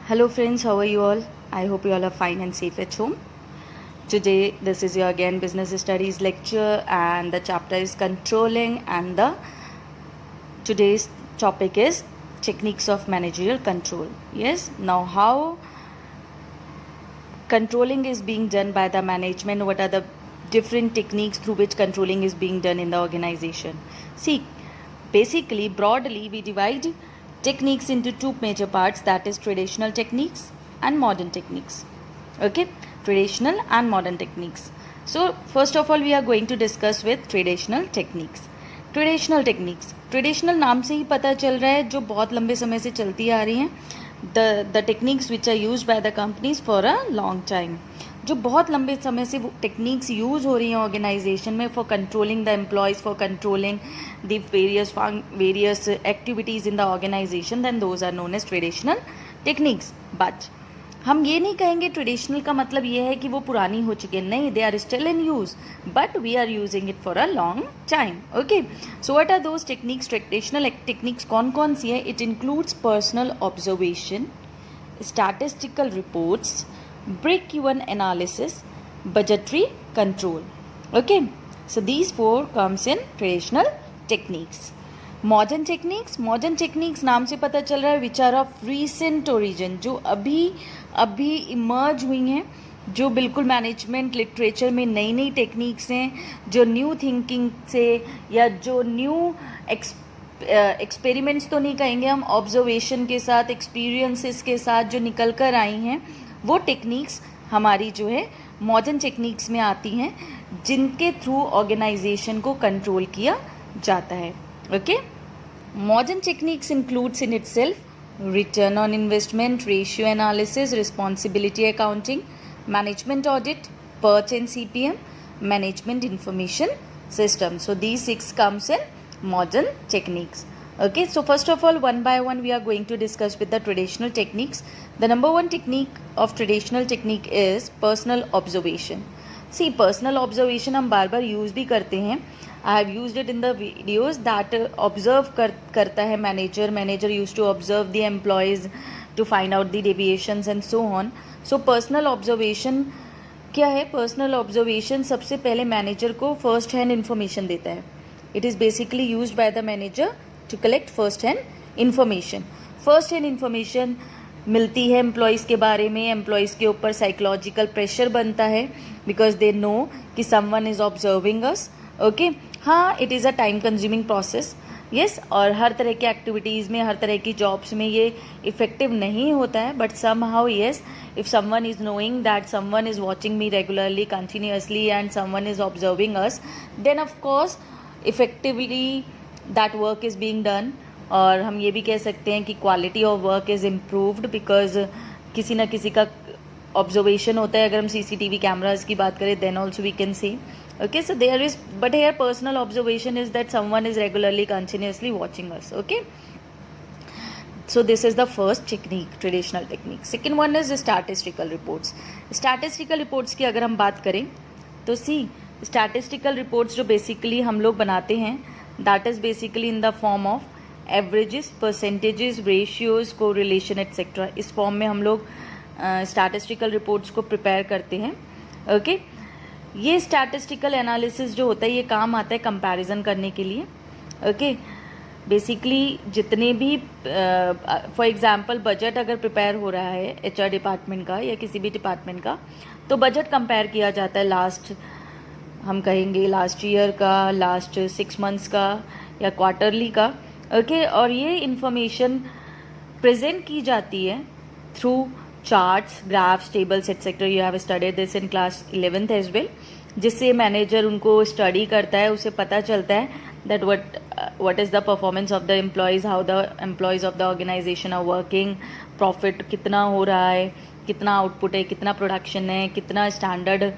Hello friends, how are you all? I hope you all are fine and safe at home. Today this is your again business studies lecture and the chapter is controlling and the today's topic is techniques of managerial control. Yes, now how controlling is being done by the management, what are the different techniques through which controlling is being done in the organization. See, basically broadly we divide techniques into two major parts, that is traditional techniques and modern techniques. Okay, traditional and modern techniques. So first of all we are going to discuss with traditional techniques. Traditional नाम से ही पता चल रहा है जो बहुत लंबे समय से चलती आ रही हैं, the techniques which are use by the companies for a long time, जो बहुत लंबे समय से वो टेक्निक्स यूज़ हो रही हैं ऑर्गेनाइजेशन में for controlling the employees, for controlling the various activities in the organisation, then those are known as traditional techniques. But हम ये नहीं कहेंगे ट्रेडिशनल का मतलब ये है कि वो पुरानी हो चुकी है, नहीं, they are still in use but we are using it for a long time. Okay, so what are those techniques? Traditional techniques कौन कौन सी है? It includes personal observation, statistical reports, break-even analysis, budgetary control. Okay, so these four comes in traditional techniques. Modern techniques नाम से पता चल रहा है which are of recent origin, जो अभी इमर्ज हुई हैं, जो बिल्कुल मैनेजमेंट लिटरेचर में नई नई टेक्निक्स हैं, जो न्यू थिंकिंग से या जो न्यू एक्सपेरिमेंट्स तो नहीं कहेंगे हम, ऑब्जर्वेशन के साथ, एक्सपीरियंसेस के साथ जो निकल कर आई हैं, वो टेक्निक्स हमारी जो है मॉडर्न टेक्निक्स में आती हैं, जिनके थ्रू ऑर्गेनाइजेशन को कंट्रोल किया जाता है. Okay, modern techniques includes in itself return on investment, ratio analysis, responsibility accounting, management audit, perch and CPM, management information system. So these 6 comes in modern techniques. Okay, so first of all, one by one we are going to discuss with the traditional techniques. The number one technique of traditional technique is personal observation. See, personal observation हम बार बार use भी करते हैं. I have used it in the videos that observe करता है manager used to observe the employees to find out the deviations and so on. So personal observation क्या है? Personal observation सबसे पहले manager को first hand information देता है. It is basically used by the manager to collect first hand information. First hand information मिलती है employees के बारे में, एम्प्लॉयज़ के ऊपर साइकोलॉजिकल प्रेशर बनता है बिकॉज दे नो कि someone is observing us. Okay, हाँ, it is a time consuming process, yes, और हर तरह की एक्टिविटीज़ में, हर तरह की जॉब्स में ये इफ़ेक्टिव नहीं होता है, but somehow yes, if someone is knowing that someone is watching me regularly, continuously and someone is observing us, then of course effectively that work is being done. और हम ये भी कह सकते हैं कि quality of work is improved because किसी ना किसी का ऑब्जर्वेशन होता है. अगर हम CCTV कैमराज की बात करें then also we can see. Okay, so there is, but here personal observation is that someone is regularly continuously watching us. Okay, so this is the first technique, traditional technique. Second one is statistical reports. Statistical reports की अगर हम बात करें तो सी statistical reports जो basically हम लोग बनाते हैं, that is basically in the form of averages, percentages, ratios, correlation etc. इस फॉर्म में हम लोग statistical reports को प्रिपेयर करते हैं. ओके, ये statistical analysis जो होता है ये काम आता है कंपैरिजन करने के लिए. ओके, बेसिकली जितने भी फॉर एग्जांपल बजट अगर प्रिपेयर हो रहा है HR डिपार्टमेंट का या किसी भी डिपार्टमेंट का, तो बजट कंपेयर किया जाता है लास्ट, हम कहेंगे लास्ट ईयर का, लास्ट 6 months का या क्वार्टरली का. ओके, और ये इंफॉर्मेशन प्रेजेंट की जाती है through charts, graphs, tables etcetera. You have studied this in class 11th as well, जिससे मैनेजर उनको स्टडी करता है, उसे पता चलता है that what is the performance of the employees, how the employees of the organization are working, profit कितना हो रहा है, कितना आउटपुट है, कितना प्रोडक्शन है, कितना स्टैंडर्ड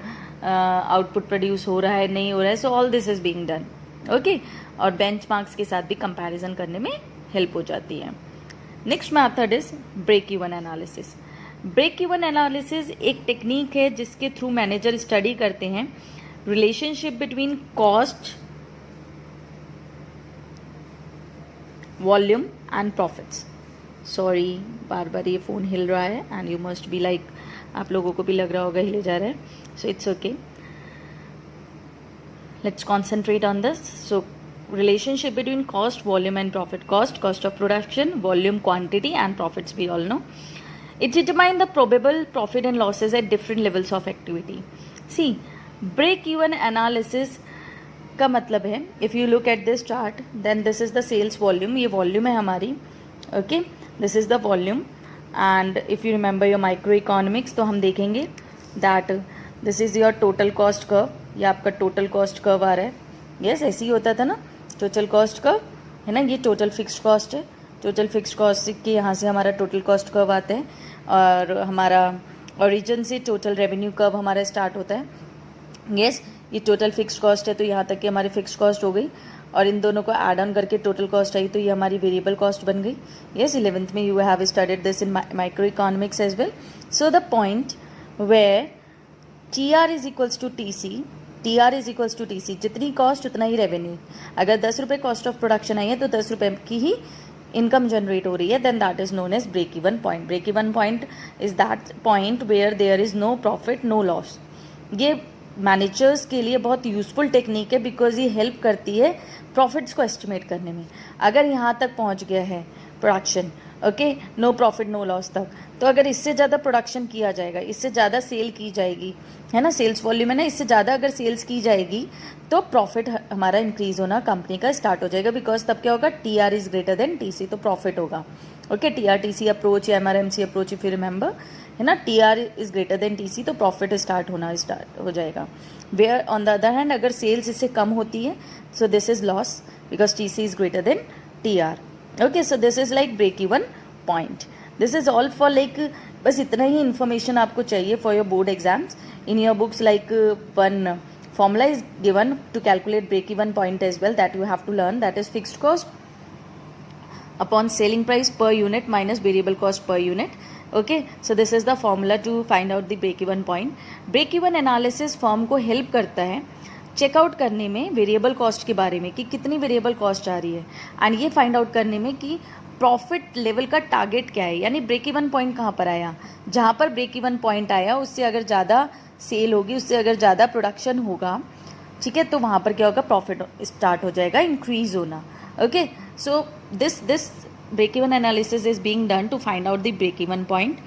आउटपुट प्रोड्यूस हो रहा है, नहीं हो रहा है. So all this is being done. Okay, और बेंचमार्क्स के साथ भी कंपैरिजन करने में हेल्प हो जाती है. Next method is break even analysis. Break even analysis एक टेक्निक है जिसके थ्रू मैनेजर स्टडी करते हैं relationship between cost, volume and profits. Sorry, बार बार ये फ़ोन हिल रहा है and you must be like, आप लोगों को भी लग रहा होगा हिले जा रहा है. So it's okay, let's concentrate on this. So relationship between cost, volume and profit. Cost of production, volume, quantity and profits we all know. It determines the probable profit and losses at different levels of activity. See, break even analysis का मतलब है, if you look at this chart, then this is the sales volume. ये volume है हमारी, okay, this is the volume. And if you remember your microeconomics, तो हम देखेंगे that this is your total cost curve. ये आपका total cost curve आ रहा है. यस, ऐसे ही होता था ना, टोटल कॉस्ट कर्व है ना. ये टोटल फिक्स्ड कॉस्ट है. टोटल फिक्स्ड कॉस्ट के यहाँ से हमारा टोटल कॉस्ट कर्व आता है और हमारा ओरिजिन से टोटल रेवेन्यू कर्व हमारा स्टार्ट होता है. यस, ये टोटल फिक्स्ड कॉस्ट है तो यहाँ तक कि हमारी फिक्स्ड कॉस्ट हो गई और इन दोनों को ऐड ऑन करके टोटल कॉस्ट आई तो ये हमारी वेरिएबल कॉस्ट बन गई. यस, 11th में you have studied this in micro economics as well. So the point where TR is equals to TC, TR is equals to TC, जितनी cost उतना ही रेवेन्यू. अगर 10 रुपये कॉस्ट ऑफ प्रोडक्शन आई है तो 10 रुपये की ही इनकम जनरेट हो रही है, then that is known as break even point. Break even point is that point where there is no profit no loss. ये मैनेजर्स के लिए बहुत यूजफुल टेक्निक है बिकॉज ये हेल्प करती है प्रॉफिट्स को एस्टिमेट करने में. अगर यहाँ तक पहुँच गया है production, okay, no profit no loss तक, तो अगर इससे ज़्यादा प्रोडक्शन किया जाएगा, इससे ज़्यादा सेल की जाएगी, है ना, सेल्स वॉल्यूम है ना, इससे ज़्यादा अगर सेल्स की जाएगी तो प्रॉफिट हमारा इंक्रीज होना कंपनी का स्टार्ट हो जाएगा. बिकॉज तब क्या होगा, TR is greater than TC, तो प्रॉफिट होगा. ओके, TR TC अप्रोच या MRMC approach if you remember, है ना, TR is greater than TC तो प्रॉफिट स्टार्ट हो जाएगा. Where on the other hand अगर सेल्स इससे कम होती है so this is loss because TC is greater than TR. Okay, so this is like break even point. This is all for like, बस इतना ही information आपको चाहिए for your board exams. In your books like one formula is given to calculate break even point as well that you have to learn, that is fixed cost upon selling price per unit minus variable cost per unit. Okay, so this is the formula to find out the break even point. break even analysis firm को help करता है checkout करने में variable cost के बारे में कि कितनी वेरिएबल कॉस्ट आ रही है एंड ये फाइंड आउट करने में कि प्रॉफिट लेवल का टारगेट क्या है. यानी ब्रेक इवन पॉइंट कहाँ पर आया, जहाँ पर ब्रेक इवन पॉइंट आया उससे अगर ज़्यादा सेल होगी, उससे अगर ज़्यादा प्रोडक्शन होगा, ठीक है, तो वहाँ पर क्या होगा, प्रॉफिट स्टार्ट हो जाएगा इंक्रीज होना. Okay, so this break even analysis is being done to find out the break even point.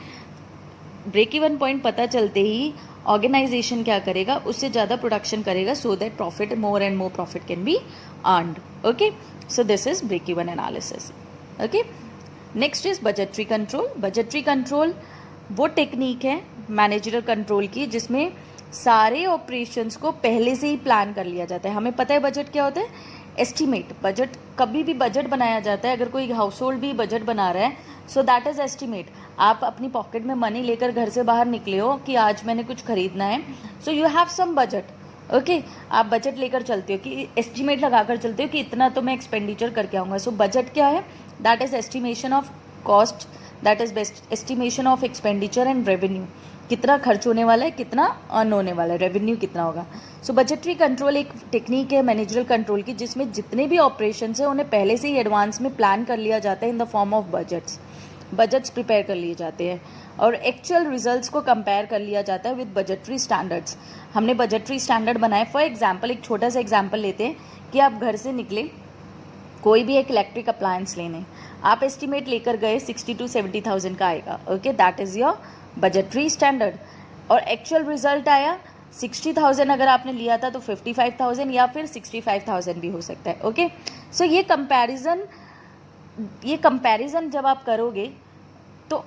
Break even point पता चलते ही ऑर्गेनाइजेशन क्या करेगा, उससे ज़्यादा प्रोडक्शन करेगा so that profit more and more profit can be earned. Okay, so this is break even analysis. Okay, next is budgetary control. Budgetary control वो technique है managerial control की जिसमें सारे ऑपरेशंस को पहले से ही प्लान कर लिया जाता है. हमें पता है बजट क्या होता है, एस्टिमेट. बजट, कभी भी बजट बनाया जाता है, अगर कोई हाउस होल्ड भी बजट बना रहा है सो दैट इज एस्टिमेट. आप अपनी पॉकेट में मनी लेकर घर से बाहर निकले हो कि आज मैंने कुछ खरीदना है, so you have some budget. Okay, आप बजट लेकर चलते हो कि एस्टिमेट लगाकर चलते हो कि इतना तो मैं एक्सपेंडिचर करके आऊँगा. सो बजट क्या है, that is estimation of cost, that is best estimation of expenditure and revenue. कितना खर्च होने वाला है, कितना अर्न होने वाला है, रेवेन्यू कितना होगा. सो बजटरी कंट्रोल एक टेक्निक है मैनेजरल कंट्रोल की जिसमें जितने भी ऑपरेशंस हैं उन्हें पहले से ही एडवांस में प्लान कर लिया जाता है in the form of budgets prepare कर लिए जाते हैं और एक्चुअल रिजल्ट्स को कंपेयर कर लिया जाता है विद बजटरी स्टैंडर्ड्स. हमने बजटरी स्टैंडर्ड बनाए. फॉर एग्जाम्पल, एक छोटा सा एग्जाम्पल लेते हैं कि आप घर से निकले कोई भी एक इलेक्ट्रिक अप्लायंस लेने, आप एस्टिमेट लेकर गए 60 to 70,000 का आएगा. Okay, that is your budgetary standard. और एक्चुअल रिजल्ट आया 60,000, अगर आपने लिया था तो 55,000 या फिर 65,000 भी हो सकता है. ओके, सो ये कंपैरिजन जब आप करोगे तो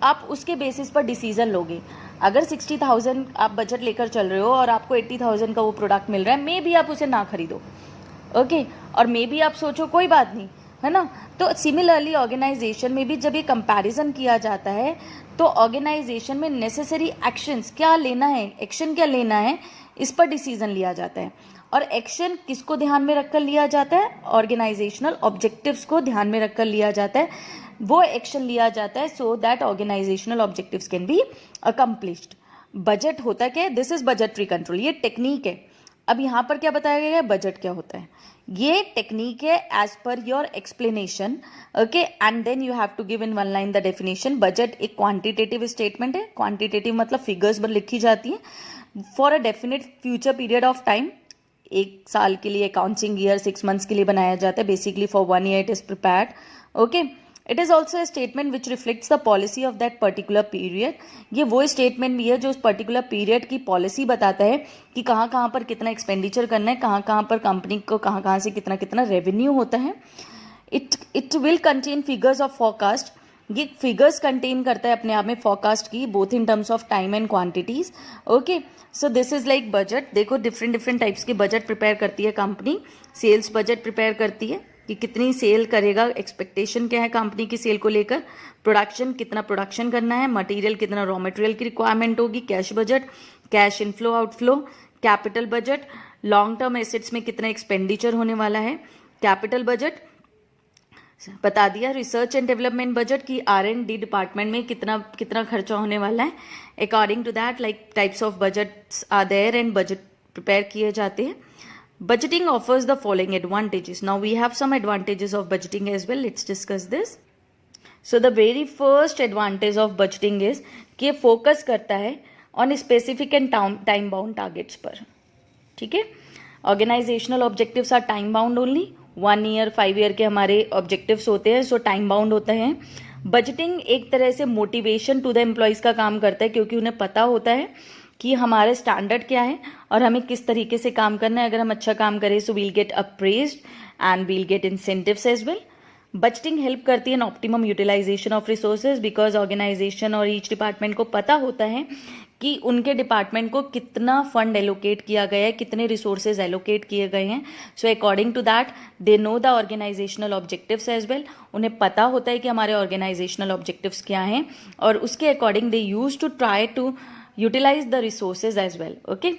आप उसके बेसिस पर डिसीजन लोगे. अगर 60,000 आप बजट लेकर चल रहे हो और आपको 80,000 का वो प्रोडक्ट मिल रहा है, मे भी आप उसे ना खरीदो. ओके, और मे भी आप सोचो कोई बात नहीं, है ना. तो सिमिलरली ऑर्गेनाइजेशन में भी जब ये कंपैरिजन किया जाता है तो ऑर्गेनाइजेशन में नेसेसरी एक्शंस क्या लेना है, एक्शन क्या लेना है, इस पर डिसीजन लिया जाता है. और एक्शन किसको ध्यान में रखकर लिया जाता है, ऑर्गेनाइजेशनल ऑब्जेक्टिव्स को ध्यान में रखकर लिया जाता है. वो एक्शन लिया जाता है so that organisational objectives can be accomplished. Budget होता क्या है, दिस इज बजटरी कंट्रोल. ये टेक्निक है. अब यहाँ पर क्या बताया गया है, बजट क्या होता है। ये टेक्निक है as per your explanation, okay, and then you have to give in one line the definition. Budget एक क्वांटिटेटिव स्टेटमेंट है, क्वांटिटेटिव मतलब फिगर्स पर लिखी जाती है for a definite future period of time. एक साल के लिए, अकाउंटिंग ईयर 6 मंथ्स के लिए बनाया जाता है, basically for 1 year it is prepared, okay. It is also a statement which reflects the policy of that particular period. ये वो स्टेटमेंट भी है जो उस पर्टिकुलर पीरियड की पॉलिसी बताता है कि कहाँ कहाँ पर कितना एक्सपेंडिचर करना है, कहाँ कहाँ पर कंपनी को कहाँ कहाँ से कितना कितना रेवेन्यू होता है। It will contain figures of forecast. ये फिगर्स कंटेन करता है अपने आप में फोरकास्ट की, both in terms of time and quantities, okay. So this is like budget. देखो डिफरेंट डिफरेंट टाइप्स के बजट प्रिपेयर करती है कंपनी। सेल्स बजट प्रिपेयर करती है कि कितनी सेल करेगा, एक्सपेक्टेशन क्या है कंपनी की सेल को लेकर। प्रोडक्शन, कितना प्रोडक्शन करना है। मटेरियल, कितना रॉ मटेरियल की रिक्वायरमेंट होगी। Cash budget, cash inflow outflow. Capital budget, long term assets में कितना एक्सपेंडिचर होने वाला है। कैपिटल बजट बता दिया। रिसर्च एंड डेवलपमेंट बजट की R&D डिपार्टमेंट में कितना कितना खर्चा होने वाला है। According to that like types of budgets are there and budget prepare किए जाते हैं। Budgeting offers the following advantages. Now we have some advantages of budgeting as well. Let's discuss this. So the very first advantage of budgeting is कि ये focus करता है on specific and time bound targets पर, ठीक है। Organisational objectives are time bound only. 1 year 5 year के हमारे objectives होते हैं, सो टाइम बाउंड होते हैं। बजटिंग एक तरह से मोटिवेशन टू द एम्प्लॉयज़ का काम करता है, क्योंकि उन्हें पता होता है कि हमारे स्टैंडर्ड क्या है और हमें किस तरीके से काम करना है। अगर हम अच्छा काम करें so we'll get appraised and we'll get incentives as well. Budgeting help करती है in optimum utilization of resources, because organization और ईच डिपार्टमेंट को पता होता है कि उनके डिपार्टमेंट को कितना फंड एलोकेट किया गया है, कितने रिसोर्सेज एलोकेट किए गए हैं। So according to that they know the organisational objectives as well. उन्हें पता होता है कि हमारे ऑर्गेनाइजेशनल ऑब्जेक्टिव्स क्या हैं और उसके according they use to try to utilize the resources as well, okay.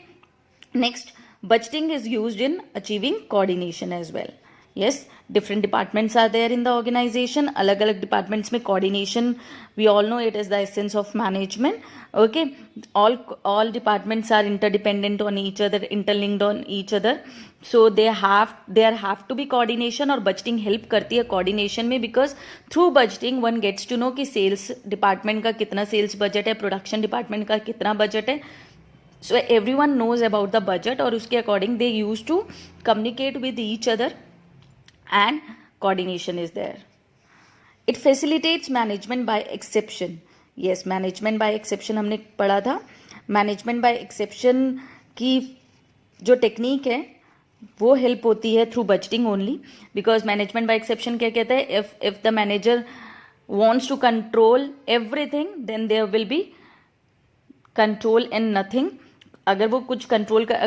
Next, budgeting is used in achieving coordination as well. Yes, different departments are there in the organization. अलग अलग departments में coordination, we all know it is the essence of management, okay. All departments are interdependent on each other, interlinked on each other, so there have to be coordination और budgeting help करती है coordination में, because through budgeting one gets to know कि sales department का कितना sales budget है, production department का कितना budget है. So everyone knows about the budget और उसके according they used to communicate with each other and coordination is there. It facilitates management by exception. Yes, management by exception हमने पढ़ा था. Management by exception की जो technique है वो help होती है through budgeting only, because management by exception क्या कहता है, if the manager wants to control everything then there will be control in nothing. अगर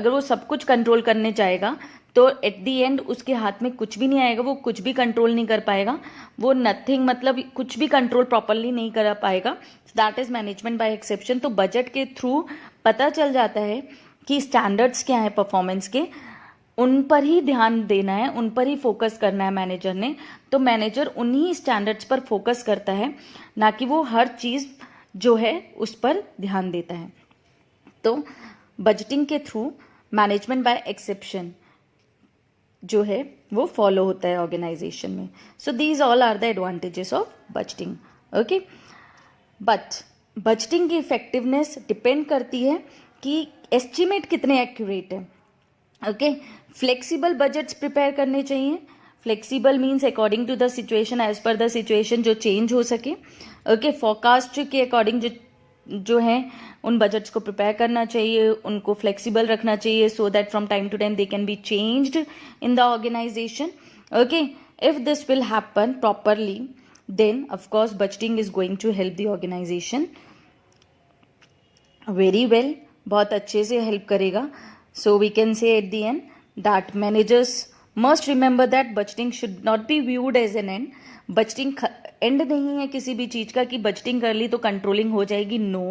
वो सब कुछ कंट्रोल करने चाहेगा तो एट दी एंड उसके हाथ में कुछ भी नहीं आएगा, वो कुछ भी कंट्रोल नहीं कर पाएगा, वो नथिंग मतलब कुछ भी कंट्रोल प्रॉपरली नहीं कर पाएगा. That is management by exception. तो बजट के थ्रू पता चल जाता है कि स्टैंडर्ड्स क्या है परफॉर्मेंस के, उन पर ही ध्यान देना है, उन पर ही फोकस करना है मैनेजर ने. तो मैनेजर उन्हीं स्टैंडर्ड्स पर फोकस करता है, ना कि वो हर चीज़ जो है उस पर ध्यान देता है. तो बजटिंग के थ्रू मैनेजमेंट बाय एक्सेप्शन जो है वो फॉलो होता है ऑर्गेनाइजेशन में. So these all are the advantages of budgeting. Okay, but budgeting की इफेक्टिवनेस डिपेंड करती है कि एस्टिमेट कितने एक्यूरेट है. ओके, फ्लेक्सिबल बजट्स प्रिपेयर करने चाहिए. Flexible means according to the situation, as per the situation जो चेंज हो सके. ओके, फोरकास्ट के अकॉर्डिंग जो है उन बजट्स को प्रिपेयर करना चाहिए, उनको फ्लेक्सिबल रखना चाहिए, so that from time to time they can be changed in the organisation. Okay, if this will happen properly then of course budgeting is going to help the organisation very well. बहुत अच्छे से help करेगा. So we can say at the end that managers must remember that budgeting should not be viewed as an end. Budgeting end नहीं है किसी भी चीज का कि budgeting कर ली तो controlling हो जाएगी. No,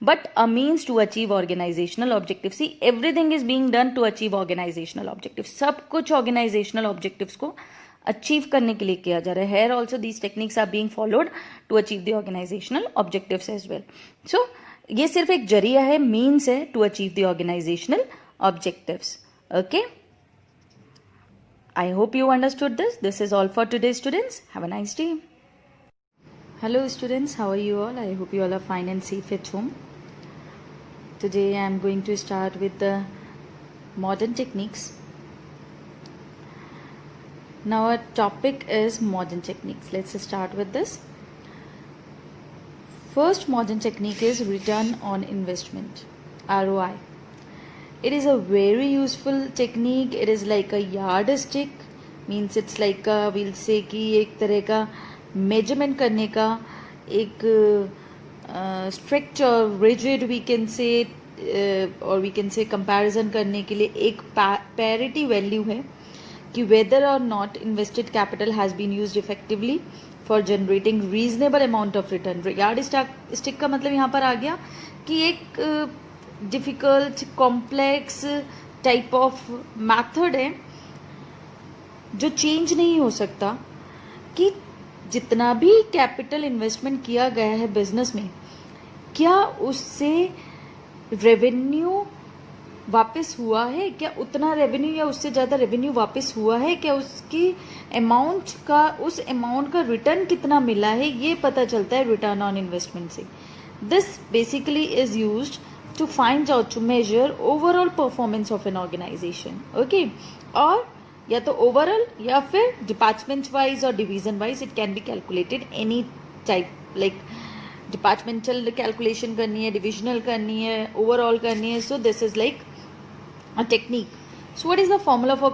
but a means to achieve organizational objectives. See, everything is being done to achieve organizational objectives. सब कुछ organizational objectives को achieve करने के लिए किया जा रहा है. Here also these techniques are being followed to achieve the organizational objectives as well. So ये सिर्फ एक जरिया है, मीन्स है to achieve the organisational objectives. Okay, I hope you understood this. This is all for today, students. Have a nice day. Hello students, how are you all? I hope you all are fine and safe at home. Today I am going to start with the modern techniques. Now our topic is modern techniques. Let's start with this. First modern technique is return on investment, ROI. It is a very useful technique. It is like a yardstick, means it's like a, we'll say कि एक तरह का measurement करने का एक strict और rigid we can say or we can say comparison करने के लिए एक parity value है कि whether or not invested capital has been used effectively for generating reasonable amount of return. Yardstick का मतलब यहाँ पर आ गया कि एक difficult complex type of method है जो चेंज नहीं हो सकता कि जितना भी कैपिटल इन्वेस्टमेंट किया गया है बिजनेस में, क्या उससे रेवेन्यू वापस हुआ है, क्या उतना रेवेन्यू या उससे ज़्यादा रेवेन्यू वापस हुआ है, क्या उसकी अमाउंट का उस अमाउंट का रिटर्न कितना मिला है, ये पता चलता है रिटर्न ऑन इन्वेस्टमेंट से. This basically is used to find out, to measure overall performance of an organization. Okay, और या तो overall या फिर department wise or division wise it can be calculated any type, like departmental calculation करनी है, divisional करनी है, overall करनी है. So this is like a technique. So what is the formula for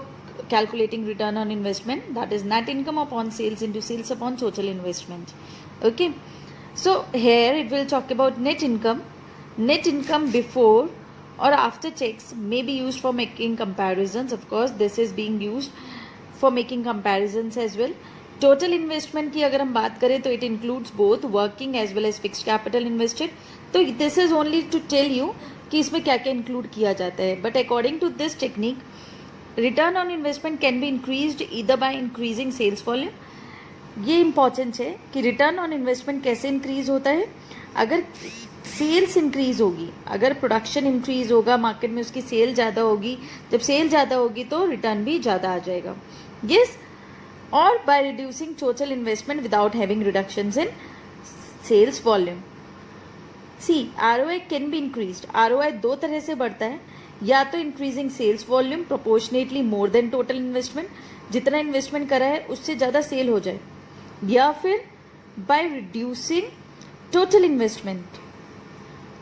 calculating return on investment? That is net income upon sales into sales upon total investment. Okay, so here it will talk about net income. Net income before or after checks may be used for making comparisons. Of course, this is being used for making comparisons as well. Total investment की अगर हम बात करें तो it includes both working as well as fixed capital invested. तो this is only to tell you कि इसमें क्या क्या include किया जाता है. But according to this technique, return on investment can be increased either by increasing sales volume. ये important है कि रिटर्न ऑन इन्वेस्टमेंट कैसे इंक्रीज होता है. अगर सेल्स इंक्रीज होगी, अगर प्रोडक्शन इंक्रीज होगा, मार्केट में उसकी सेल ज़्यादा होगी, जब सेल ज़्यादा होगी तो रिटर्न भी ज़्यादा आ जाएगा. यस, और by reducing total investment without having reductions in sales volume. See ROI can be increased. ROI दो तरह से बढ़ता है, या तो increasing sales volume proportionately more than total investment, जितना इन्वेस्टमेंट करा है उससे ज़्यादा सेल हो जाए, या फिर by reducing total investment.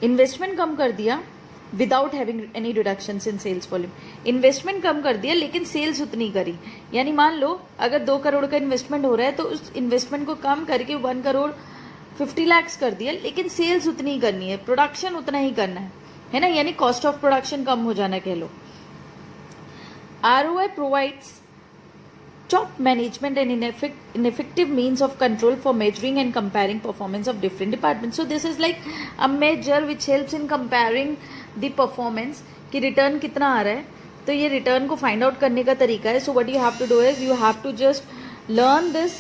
Investment कम कर दिया without having any reductions in sales volume. Investment कम कर दिया लेकिन सेल्स उतनी करी. यानी मान लो अगर 2 करोड़ का इन्वेस्टमेंट हो रहा है तो उस इन्वेस्टमेंट को कम करके 1 करोड़ 50 लाख कर दिया, लेकिन सेल्स उतनी ही करनी है, प्रोडक्शन उतना ही करना है ना. यानी कॉस्ट ऑफ प्रोडक्शन कम हो जाना कह लो. ROI provides top management and ineffective means of control for measuring and comparing performance of different departments. So this is like a measure which helps in comparing the performance कि return कितना आ रहा है. तो ये return को find out करने का तरीका है. So what you have to do is you have to just learn this,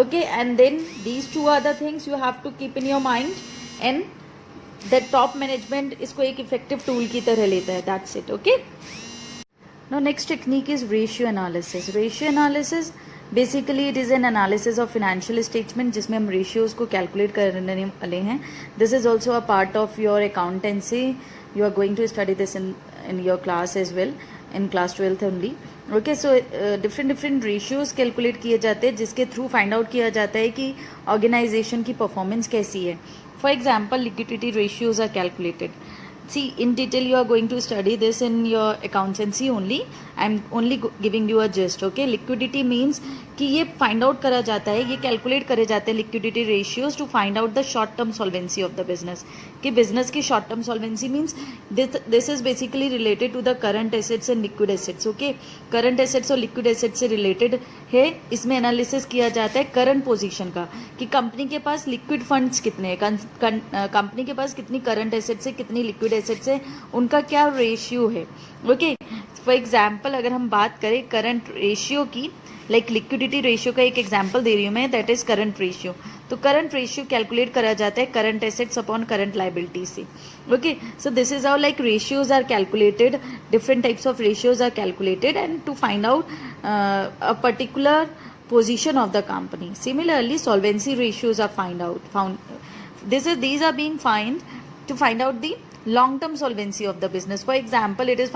okay, and then these 2 other things you have to keep in your mind, and that top management इसको एक effective tool की तरह लेता है. That's it. Okay, now next technique is ratio analysis. Ratio analysis basically it is an analysis of financial statement जिसमें हम ratios को calculate करने वाले हैं. This is also a part of your accountancy. You are going to study this in your class as well, in class 12th only. Okay, so different ratios calculate किए जाते हैं जिसके through find out किया जाता है कि organization की performance कैसी है. For example, liquidity ratios are calculated. See, in detail you are going to study this in your accountancy only. I am only giving you a gist. Okay, liquidity means कि ये find out करा जाता है, ये calculate करे जाते हैं liquidity ratios to find out the short term solvency of the business. कि बिजनेस की short term solvency means this is basically related to the current assets and liquid assets. Okay, current assets और liquid assets से related है. इसमें analysis किया जाता है current position का कि कंपनी के पास लिक्विड फंड्स कितने हैं, कंपनी के पास कितनी करंट एसेट्स है, कितनी लिक्विड एसेट्स हैं उनका क्या रेशियो है। ओके, फॉर एग्जाम्पल अगर हम बात करें करंट रेशियो की, लाइक लिक्विडिटी रेशियो का एक एग्जाम्पल दे रही हूँ मैं, दैट इज करंट रेशियो। तो करंट रेशियो कैलकुलेट करा जाता है current assets upon current liability से। Okay, so this is how like ratios are calculated, different types of ratios are calculated and to find out a particular position of the company. Similarly, solvency ratios are these are being to find out the long term solvency of the business. For example, it is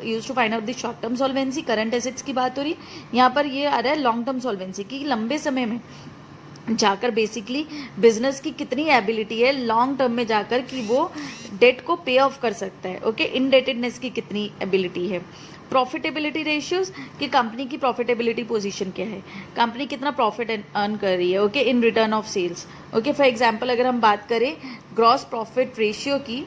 used to find out the short term solvency. current assets की बात हो रही, यहाँ पर ये आ रहा है long term solvency की, लंबे समय में जाकर बेसिकली बिजनेस की कितनी एबिलिटी है लॉन्ग टर्म में जाकर कि वो डेट को पे ऑफ कर सकता है। ओके, इनडेटेडनेस की कितनी एबिलिटी है। प्रॉफिटेबिलिटी रेशियोज कि कंपनी की प्रॉफिटेबिलिटी पोजीशन क्या है, कंपनी कितना प्रॉफिट अर्न कर रही है। Okay, in return of sales. Okay, for example अगर हम बात करें ग्रॉस प्रॉफिट रेशियो की,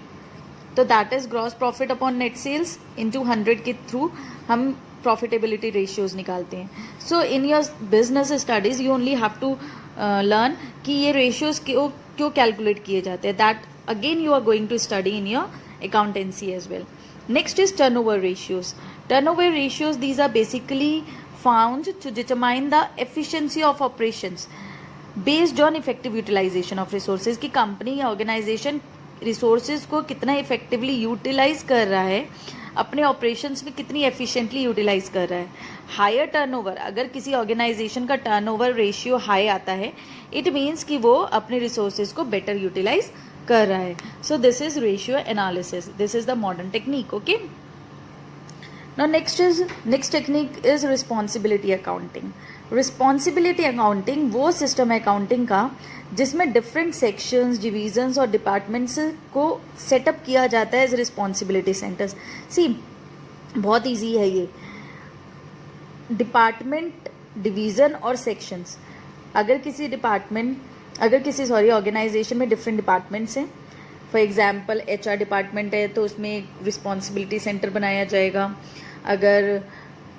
तो that is gross profit upon net sales into 100 के थ्रू हम प्रॉफिटेबिलिटी रेशियोज निकालते हैं। So in your business studies you only have to learn कि ये रेशियोज क्यों कैलकुलेट किए जाते हैं, that again you are going to study in your accountancy as well. Next is turnover ratios. Turnover ratios, these are basically found to determine the efficiency of operations based on effective utilization of resources. कि company या organisation resources को कितना effectively utilise कर रहा है, अपने operations में कितनी एफिशिएंटली यूटिलाइज कर रहा है। हायर टर्नओवर, अगर किसी ऑर्गेनाइजेशन का टर्नओवर रेशियो हाई आता है, इट मीन्स कि वो अपने रिसोर्सेज को बेटर यूटिलाइज कर रहा है। So this is ratio analysis, this is the modern technique. Okay, now next technique is responsibility accounting. Responsibility accounting वो सिस्टम है अकाउंटिंग का जिसमें डिफरेंट सेक्शंस, डिविजन्स और डिपार्टमेंट्स को सेटअप किया जाता है एज रिस्पॉन्सिबिलिटी सेंटर्स। सी, बहुत ईजी है ये। डिपार्टमेंट, डिवीजन और सेक्शंस, अगर किसी ऑर्गेनाइजेशन में डिफरेंट डिपार्टमेंट्स हैं, फॉर एग्जांपल HR डिपार्टमेंट है तो उसमें एक रिस्पॉन्सिबिलिटी सेंटर बनाया जाएगा। अगर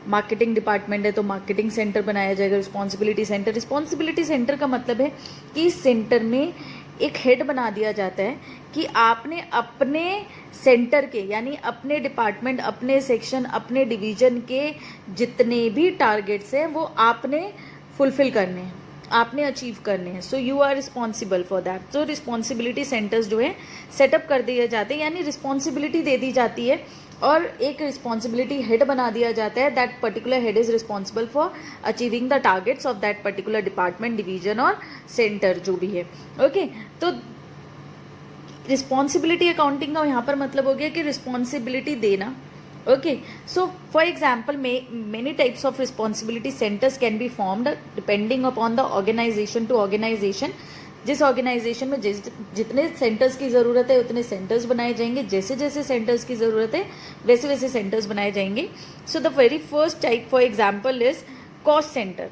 मार्केटिंग डिपार्टमेंट है तो मार्केटिंग सेंटर बनाया जाएगा, रिस्पॉन्सिबिलिटी सेंटर। रिस्पॉन्सिबिलिटी सेंटर का मतलब है कि इस सेंटर में एक हेड बना दिया जाता है कि आपने अपने सेंटर के, यानी अपने डिपार्टमेंट, अपने सेक्शन, अपने डिवीजन के जितने भी टारगेट्स हैं वो आपने फुलफिल करने हैं, आपने अचीव करने हैं। So you are responsible for that. So responsibility centres जो है सेटअप कर दिए जाते हैं, यानी रिस्पॉन्सिबिलिटी दे दी जाती है और एक रिस्पॉन्सिबिलिटी हेड बना दिया जाता है। That particular head is responsible for achieving the targets of that particular department, division और सेंटर जो भी है। ओके, तो रिस्पॉन्सिबिलिटी अकाउंटिंग का यहाँ पर मतलब हो गया कि रिस्पॉन्सिबिलिटी देना। Okay, so for example, many types of responsibility centers can be formed depending upon the organization to organization. जिस ऑर्गेनाइजेशन में जितने सेंटर्स की ज़रूरत है उतने सेंटर्स बनाए जाएंगे, जैसे जैसे सेंटर्स की ज़रूरत है वैसे वैसे सेंटर्स बनाए जाएंगे। So the very first type for example is cost centre.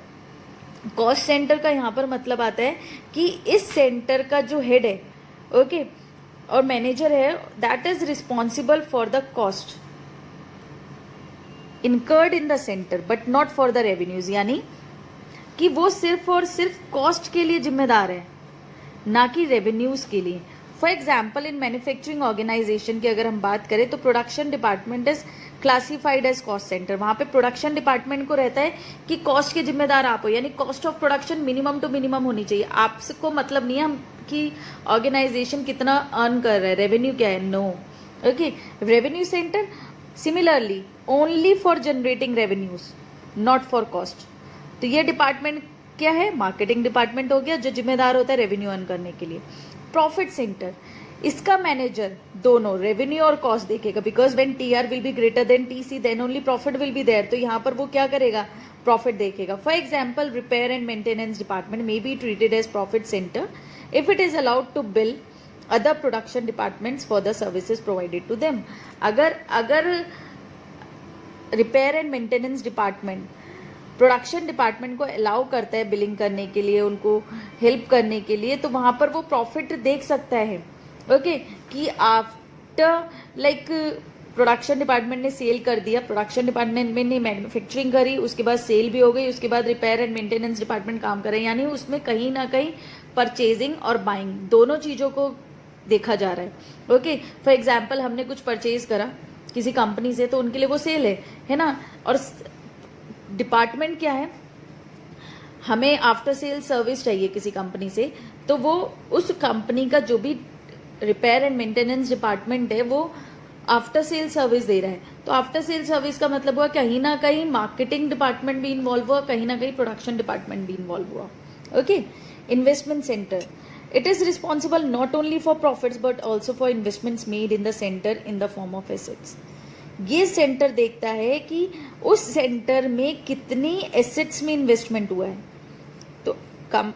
Cost centre का यहाँ पर मतलब आता है कि इस सेंटर का जो हेड है, ओके, और मैनेजर है, that is responsible for the cost incurred in the center but not for the revenues, यानी कि वो सिर्फ और सिर्फ कॉस्ट के लिए जिम्मेदार है, ना कि रेवेन्यूज के लिए। For example, in manufacturing organisation की अगर हम बात करें तो production department is classified as cost centre. वहाँ पे प्रोडक्शन डिपार्टमेंट को रहता है कि कॉस्ट के जिम्मेदार आप हो, यानी cost of production minimum to minimum होनी चाहिए। आपको मतलब नहीं है कि ऑर्गेनाइजेशन कितना अर्न कर रहा है, रेवेन्यू क्या है, no. Okay, revenue centre similarly only for generating revenues, not for cost. तो ये डिपार्टमेंट क्या है, मार्केटिंग डिपार्टमेंट हो गया जो जिम्मेदार होता है रेवेन्यू अर्न करने के लिए। प्रॉफिट सेंटर, इसका मैनेजर दोनों रेवेन्यू और कॉस्ट देखेगा, because when TR will be greater than TC then only profit will be there. तो यहाँ पर वो क्या करेगा, प्रॉफिट देखेगा। For example, repair and maintenance department may be treated as profit centre if it is allowed to bill other production departments for the services provided to them. अगर repair and maintenance department production department को allow करता है billing करने के लिए, उनको help करने के लिए, तो वहाँ पर वो प्रॉफिट देख सकता है। ओके, कि आफ्टर लाइक प्रोडक्शन डिपार्टमेंट ने सेल कर दिया, प्रोडक्शन डिपार्टमेंट ने मैन्युफैक्चरिंग करी, उसके बाद सेल भी हो गई, उसके बाद रिपेयर एंड मेंटेनेंस डिपार्टमेंट काम करे, यानी उसमें कहीं ना कहीं परचेजिंग और बाइंग दोनों चीज़ों को देखा जा रहा है। ओके, फॉर एग्जाम्पल हमने कुछ परचेज करा किसी कंपनी से, तो उनके लिए वो सेल है ना। और डिपार्टमेंट क्या है, हमें आफ्टर सेल सर्विस चाहिए किसी कंपनी से, तो वो उस कंपनी का जो भी रिपेयर एंड मेंटेनेंस डिपार्टमेंट है वो आफ्टर सेल सर्विस दे रहा है। तो आफ्टर सेल सर्विस का मतलब हुआ कहीं ना कहीं मार्केटिंग डिपार्टमेंट भी इन्वॉल्व हुआ, कहीं ना कहीं प्रोडक्शन डिपार्टमेंट भी इन्वॉल्व हुआ। Okay, investment centre, it is responsible not only for profits but also for investments made in the centre in the form of assets. ये सेंटर देखता है कि उस सेंटर में कितनी एसेट्स में इन्वेस्टमेंट हुआ है, तो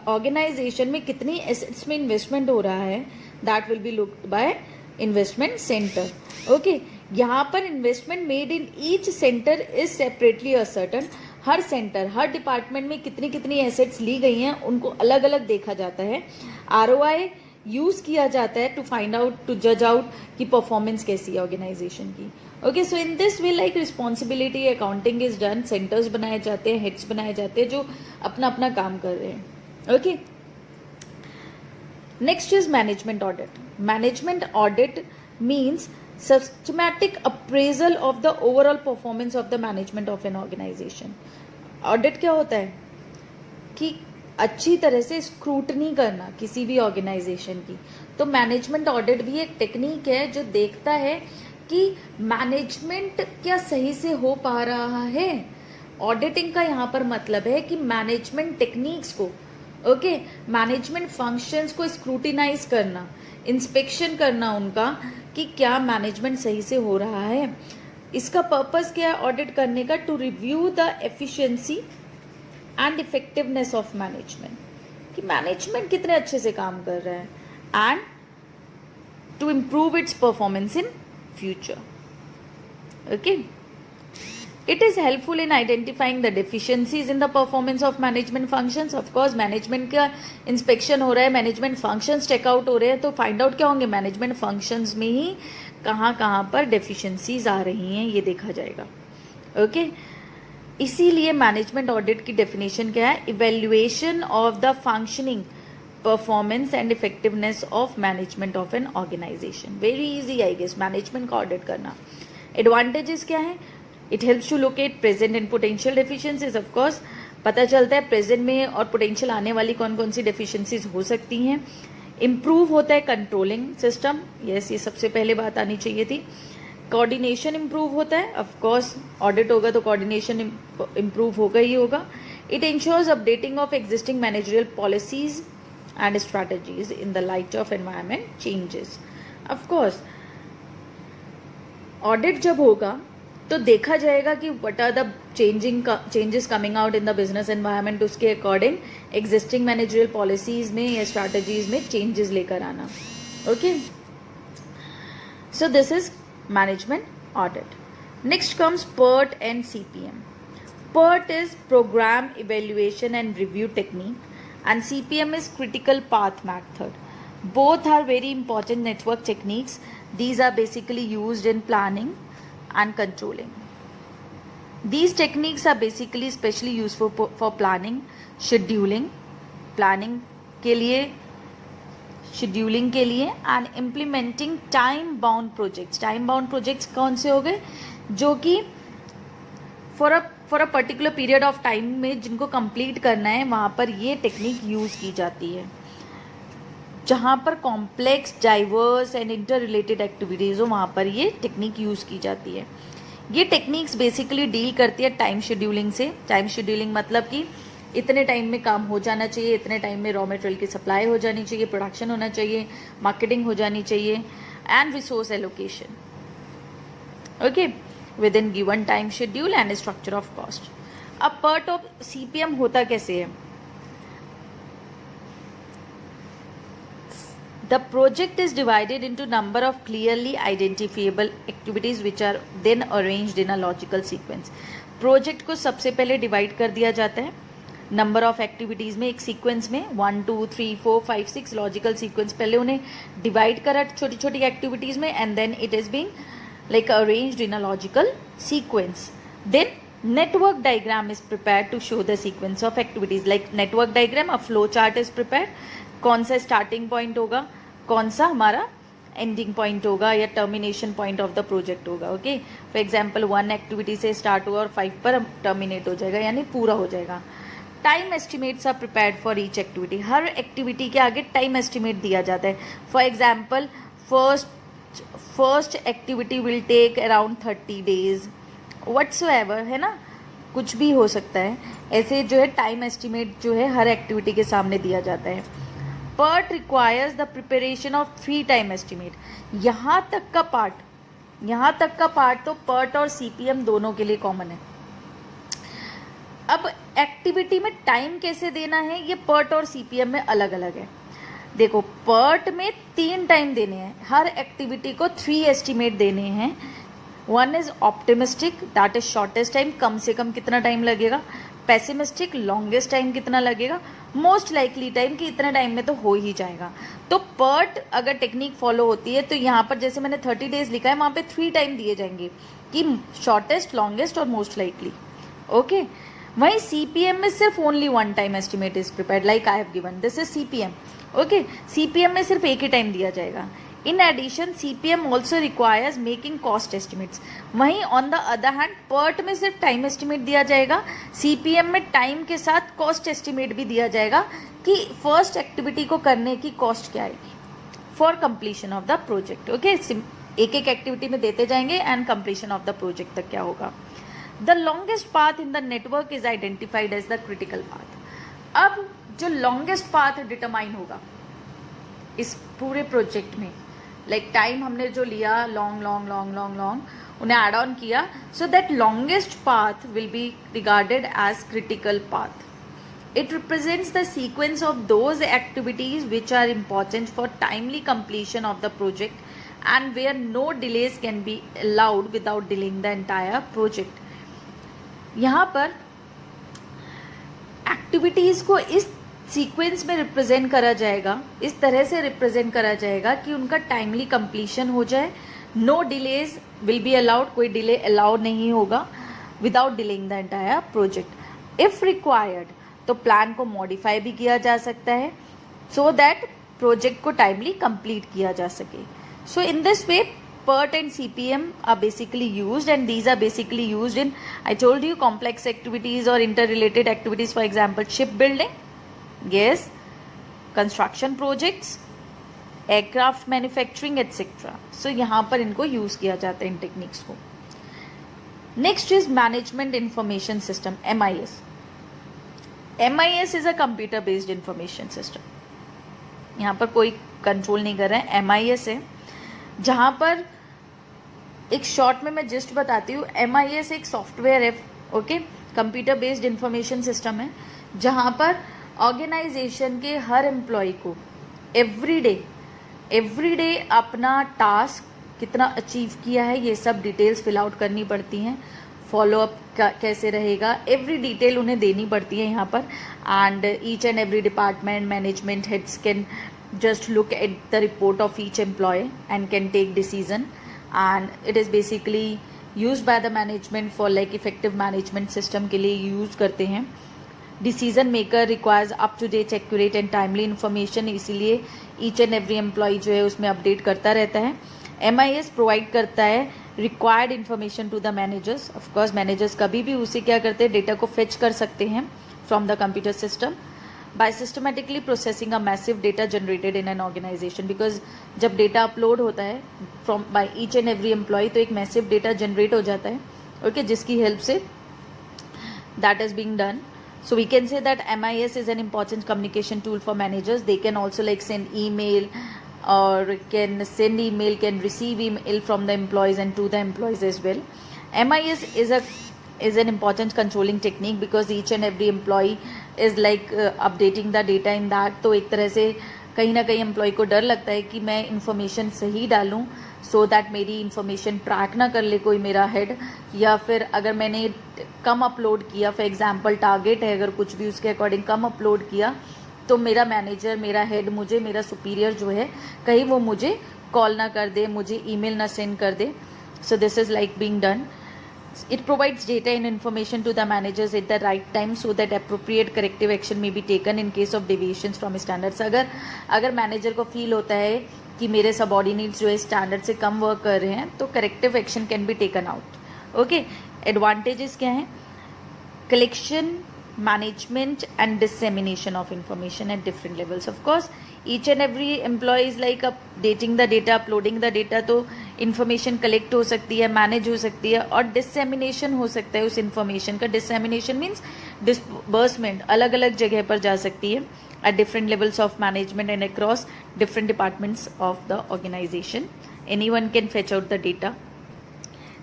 ऑर्गेनाइजेशन में कितनी एसेट्स में इन्वेस्टमेंट हो रहा है, that will be looked by investment centre. Okay, यहाँ पर investment made in each centre is separately ascertain. Her centre, her department में कितनी कितनी एसेट्स ली गई हैं उनको अलग अलग देखा जाता है। ROI यूज किया जाता है टू फाइंड आउट, टू जज आउट कि परफॉर्मेंस कैसी है ऑर्गेनाइजेशन की। Okay, so in this way like responsibility accounting is done, centres बनाए जाते हैं, हेड्स बनाए जाते हैं जो अपना अपना काम कर रहे हैं। Okay, next is management audit. Management audit means systematic appraisal of the overall performance of the management of an organization. Audit क्या होता है कि अच्छी तरह से स्क्रूटनी करना किसी भी ऑर्गेनाइजेशन की। तो मैनेजमेंट ऑडिट भी एक टेक्निक है जो देखता है कि मैनेजमेंट क्या सही से हो पा रहा है। ऑडिटिंग का यहाँ पर मतलब है कि मैनेजमेंट टेक्निक्स को, ओके, मैनेजमेंट फंक्शंस को स्क्रूटिनाइज करना, इंस्पेक्शन करना उनका कि क्या मैनेजमेंट सही से हो रहा है। इसका पर्पस क्या है ऑडिट करने का? To review the efficiency and effectiveness of management, कि मैनेजमेंट कितने अच्छे से काम कर रहा है, and to improve its performance in future. Okay, it is helpful in identifying the deficiencies in the performance of management functions. of course management का inspection हो रहा है, मैनेजमेंट फंक्शंस चेकआउट हो रहे हैं, तो फाइंड आउट क्या होंगे, मैनेजमेंट फंक्शंस में ही कहाँ कहाँ पर डेफिशिएंसीज आ रही हैं ये देखा जाएगा। ओके, इसीलिए मैनेजमेंट ऑडिट की डेफिनेशन क्या है? Evaluation of the functioning, performance and effectiveness of management of an organisation. Very easy I guess management का ऑडिट करना। एडवांटेजेस क्या है? It helps to locate present and potential deficiencies. Of course पता चलता है प्रेजेंट में और पोटेंशियल आने वाली कौन कौन सी डेफिशिएंसीज हो सकती हैं। इम्प्रूव होता है कंट्रोलिंग सिस्टम, यस ये सबसे पहले बात आनी चाहिए थी। कोऑर्डिनेशन इम्प्रूव होता है, ऑफ कोर्स ऑडिट होगा तो कोऑर्डिनेशन इम्प्रूव होगा ही होगा। It ensures updating of existing managerial policies and strategies in the light of environment changes. Of course audit जब होगा तो देखा जाएगा कि what are the changes coming out in the business environment, उसके अकॉर्डिंग एग्जिस्टिंग मैनेजरियल पॉलिसीज में या strategies में चेंजेस लेकर आना। Okay, so this is management audit. Next comes PERT and CPM. PERT is program evaluation and review technique and CPM is critical path method. Both are very important network techniques. These are basically used in planning and controlling. These techniques are basically especially useful for planning, scheduling, planning के लिए, scheduling के लिए and implementing time bound projects. Time bound projects कौन से हो गए? जो कि for a particular period of time में जिनको complete करना है, वहाँ पर ये टेक्निक यूज की जाती है। जहाँ पर complex, diverse and inter related activities हो वहाँ पर ये टेक्निक यूज़ की जाती है। ये टेक्निक्स बेसिकली डील करती है टाइम शेड्यूलिंग से। टाइम शेड्यूलिंग मतलब कि इतने टाइम में काम हो जाना चाहिए, इतने टाइम में रॉ मटेरियल की सप्लाई हो जानी चाहिए, प्रोडक्शन होना चाहिए, मार्केटिंग हो जानी चाहिए, and resource allocation, okay, with in given time schedule and structure of cost. अब PERT ऑफ CPM होता कैसे है? The project is divided into number of clearly identifiable activities which are then arranged in a logical sequence. Project को सबसे पहले divide कर दिया जाता है नंबर ऑफ एक्टिविटीज़ में, एक सीक्वेंस में 1 2 3 4 5 6 लॉजिकल सीक्वेंस, पहले उन्हें डिवाइड करा छोटी छोटी एक्टिविटीज़ में and then it is being like arranged in a logical sequence. Then network diagram is prepared to show the sequence of activities. like network diagram, a flow chart is prepared. कौन सा starting point होगा, कौन सा हमारा ending point होगा या termination point of the project होगा. Okay, for example 1 activity से स्टार्ट हुआ और 5 पर टर्मिनेट हो जाएगा, यानी पूरा हो जाएगा. Time estimates are prepared for each activity. हर एक्टिविटी के आगे टाइम एस्टिमेट दिया जाता है. For example first activity will take around 30 days whatsoever, है ना, कुछ भी हो सकता है. ऐसे जो है टाइम एस्टिमेट जो है हर एक्टिविटी के सामने दिया जाता है. PERT requires the preparation of 3 time estimate. यहाँ तक का पार्ट तो PERT और CPM दोनों के लिए कॉमन है. अब एक्टिविटी में टाइम कैसे देना है ये PERT और CPM में अलग अलग है. देखो, PERT में 3 टाइम देने हैं, हर एक्टिविटी को 3 एस्टिमेट देने हैं. 1 is optimistic, that is shortest time, कम से कम कितना टाइम लगेगा. पेसिमिस्टिक, लॉन्गेस्ट टाइम कितना लगेगा. मोस्ट लाइकली टाइम कि इतने टाइम में तो हो ही जाएगा. तो PERT अगर टेक्निक फॉलो होती है तो यहाँ पर जैसे मैंने 30 days लिखा है, वहाँ पे 3 टाइम दिए जाएंगे कि शॉर्टेस्ट, लॉन्गेस्ट और मोस्ट लाइकली. ओके, वहीं CPM में सिर्फ only 1 time estimate is prepared, like I have given, this is CPM. Okay, CPM में सिर्फ एक ही टाइम दिया जाएगा. In addition, CPM also requires making cost estimates. वहीं on the other hand PERT में सिर्फ टाइम एस्टिमेट दिया जाएगा, CPM में टाइम के साथ कॉस्ट एस्टिमेट भी दिया जाएगा कि फर्स्ट एक्टिविटी को करने की कॉस्ट क्या आएगी for completion of the project. Okay, एक एक एक्टिविटी में देते जाएंगे and completion of the project तक क्या होगा. The longest path in the network is identified as the critical path. अब जो लॉन्गेस्ट पाथ डिटरमाइन होगा इस पूरे प्रोजेक्ट में, लाइक टाइम हमने जो लिया लॉन्ग, उन्हें एड ऑन किया, so that longest path will be regarded as critical path. It represents the sequence of those activities which are important for timely completion of the project and where no delays can be allowed without delaying the entire project. यहाँ पर activities को इस sequence में represent करा जाएगा, इस तरह से रिप्रेजेंट करा जाएगा कि उनका टाइमली कंप्लीशन हो जाए. No delays will be allowed, कोई डिले अलाउड नहीं होगा without delaying the entire project. If required तो प्लान को मॉडिफाई भी किया जा सकता है सो दैट प्रोजेक्ट को टाइमली कंप्लीट किया जा सके. So in this way PERT and CPM are basically used, and these are basically used in, I told you, complex activities or interrelated activities. For example, shipbuilding, yes, construction projects, aircraft manufacturing, etc. So यहाँ पर इनको use किया जाता है इन techniques को. Next is management information system, MIS. MIS is a computer based information system. यहाँ पर कोई कंट्रोल नहीं कर रहा है, MIS है. जहाँ पर एक शॉर्ट में मैं जस्ट बताती हूँ, MIS एक सॉफ्टवेयर है, okay, computer based information system है, जहाँ पर ऑर्गेनाइजेशन के हर एम्प्लॉय को एवरी डे अपना टास्क कितना अचीव किया है ये सब डिटेल्स फिल आउट करनी पड़ती हैं. फॉलोअप कैसे रहेगा, एवरी डिटेल उन्हें देनी पड़ती है यहाँ पर. And each and every department management heads can just look at the report of each employee and can take decision, and it is basically used by the management for like effective management system के लिए use करते हैं. decision maker requires up to date accurate and timely information, इसीलिए each and every employee जो है उसमें update करता रहता है. MIS प्रोवाइड करता है required information to the managers. of course managers कभी भी उसे क्या करते हैं, डेटा को fetch कर सकते हैं from the computer system by systematically processing a massive data generated in an organization. because जब डेटा अपलोड होता है from by each and every employee तो एक massive data generate हो जाता है, okay, जिसकी हेल्प से that is being done. so we can say that MIS is an important communication tool for managers. they can also like send email or can send email, can receive email from the employees and to the employees as well. MIS is an important controlling technique because each and every employee is like updating the data in that. तो एक तरह से कहीं ना कहीं employ को डर लगता है कि मैं इन्फॉर्मेशन सही डालूं सो दैट मेरी इन्फॉर्मेशन ट्रैक ना कर ले कोई मेरा हेड, या फिर अगर मैंने कम अपलोड किया, फॉर एग्जांपल टारगेट है अगर कुछ भी उसके अकॉर्डिंग कम अपलोड किया तो मेरा मैनेजर, मेरा हेड, मुझे मेरा सुपीरियर जो है कहीं वो मुझे कॉल ना कर दे, मुझे ईमेल ना सेंड कर दे. So this is like being done. It provides data and information to the managers at the right time so that appropriate corrective action may be taken in case of deviations from standards. अगर manager को feel होता है कि मेरे subordinates जो है standard से कम work कर रहे हैं, तो corrective action can be taken out. Okay, advantages क्या हैं? Collection, management and dissemination of information at different levels. Of course, each and every employee is like updating the data, uploading the data, तो information collect हो सकती है, manage हो सकती है, और dissemination हो सकता है उस information का। dissemination means disbursement, अलग अलग जगह पर जा सकती है at different levels of management and across different departments of the organization. Anyone can fetch out the data.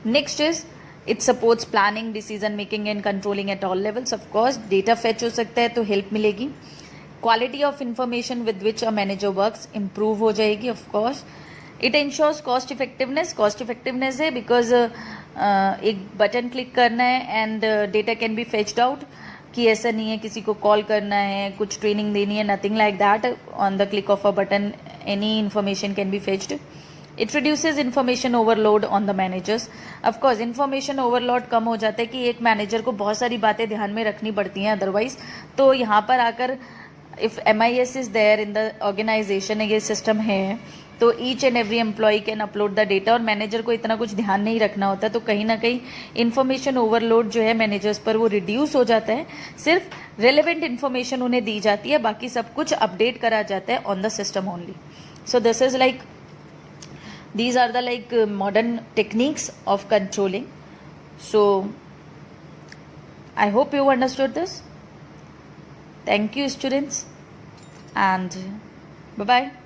Next is it supports planning, decision making and controlling at all levels. Of course, data fetch हो सकता है तो help मिलेगी। Quality of information with which a manager works improve हो जाएगी। Of course, it ensures cost effectiveness. Cost effectiveness है because एक button click करना है and data can be fetched out, कि ऐसा नहीं है किसी को कॉल करना है, कुछ ट्रेनिंग देनी है, nothing like that. On the click of a button, any information can be fetched. It reduces information overload on the managers. Of course, information overload कम हो जाता है कि एक मैनेजर को बहुत सारी बातें ध्यान में रखनी पड़ती हैं अदरवाइज। तो यहाँ पर आकर if MIS is there in the organization, ये सिस्टम है, तो each and every employee can upload the data, और मैनेजर को इतना कुछ ध्यान नहीं रखना होता, तो कहीं ना कहीं इन्फॉर्मेशन ओवरलोड जो है मैनेजर्स पर वो रिड्यूस हो जाता है। सिर्फ रेलिवेंट इन्फॉर्मेशन उन्हें दी जाती है, बाकी सब कुछ अपडेट करा जाता है on the system only. So this is like these are the like modern techniques of controlling. So I hope you understood this. Thank you students, and bye bye.